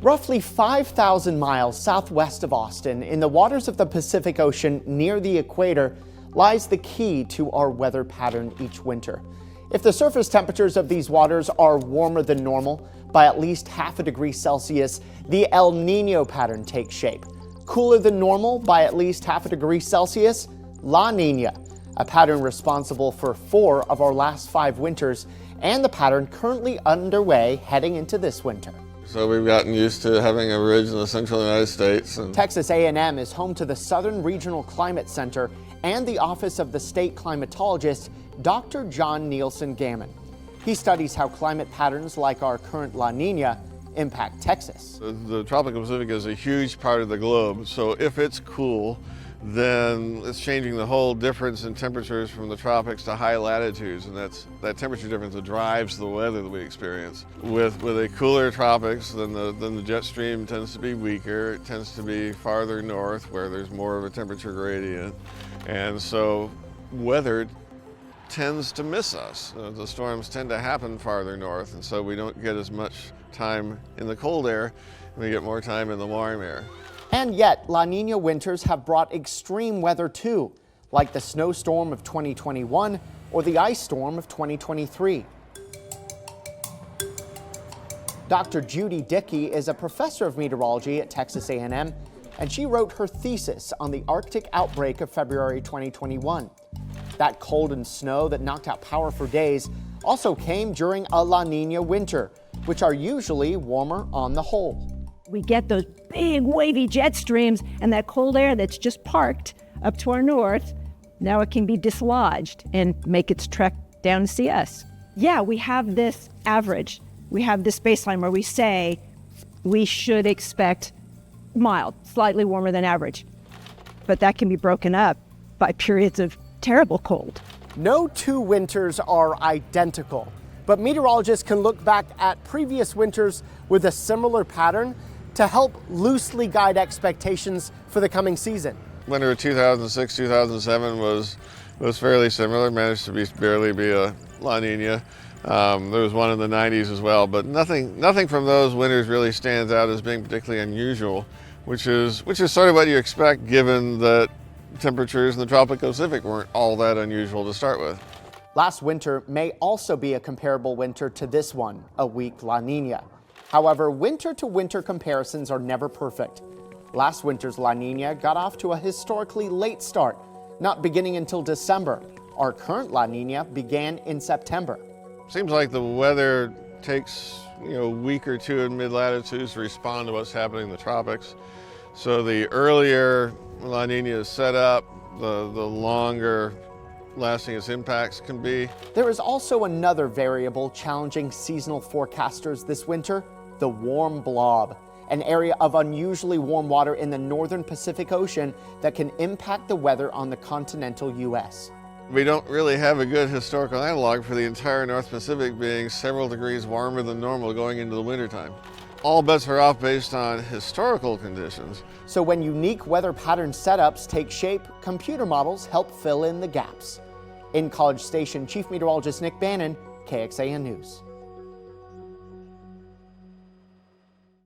Roughly 5,000 miles southwest of Austin, in the waters of the Pacific Ocean near the equator, lies the key to our weather pattern each winter. If the surface temperatures of these waters are warmer than normal by at least half a degree Celsius, the El Niño pattern takes shape. Cooler than normal by at least half a degree Celsius, La Niña, a pattern responsible for 4 of our last 5 winters, and the pattern currently underway heading into this winter. So we've gotten used to having a ridge in the central United States. Texas A&M is home to the Southern Regional Climate Center and the office of the state climatologist, Dr. John Nielsen Gammon. He studies how climate patterns like our current La Niña impact Texas. The tropical Pacific is a huge part of the globe, so if it's cool, then it's changing the whole difference in temperatures from the tropics to high latitudes, and that temperature difference that drives the weather that we experience. With a cooler tropics, then the jet stream tends to be weaker. It tends to be farther north where there's more of a temperature gradient, and so weather tends to miss us. The storms tend to happen farther north, and so we don't get as much time in the cold air, and we get more time in the warm air. And yet, La Niña winters have brought extreme weather too, like the snowstorm of 2021 or the ice storm of 2023. Dr. Judy Dickey is a professor of meteorology at Texas A&M, and she wrote her thesis on the Arctic outbreak of February 2021. That cold and snow that knocked out power for days also came during a La Niña winter, which are usually warmer on the whole. We get those big wavy jet streams and that cold air that's just parked up to our north. Now it can be dislodged and make its trek down to see us. Yeah, we have this average. We have this baseline where we say we should expect mild, slightly warmer than average. But that can be broken up by periods of terrible cold. No 2 winters are identical, but meteorologists can look back at previous winters with a similar pattern to help loosely guide expectations for the coming season. Winter of 2006-2007 was fairly similar, managed to barely be a La Niña. There was one in the 90s as well, but nothing from those winters really stands out as being particularly unusual, which is sort of what you expect given that temperatures in the tropical Pacific weren't all that unusual to start with. Last winter may also be a comparable winter to this one, a weak La Niña. However, winter-to-winter comparisons are never perfect. Last winter's La Niña got off to a historically late start, not beginning until December. Our current La Niña began in September. Seems like the weather takes a week or 2 in mid-latitudes to respond to what's happening in the tropics. So the earlier La Niña is set up, the longer lasting its impacts can be. There is also another variable challenging seasonal forecasters this winter, the warm blob, an area of unusually warm water in the northern Pacific Ocean that can impact the weather on the continental U.S. We don't really have a good historical analog for the entire North Pacific being several degrees warmer than normal going into the wintertime. All bets are off based on historical conditions. So when unique weather pattern setups take shape, computer models help fill in the gaps. In College Station, Chief Meteorologist Nick Bannon, KXAN News.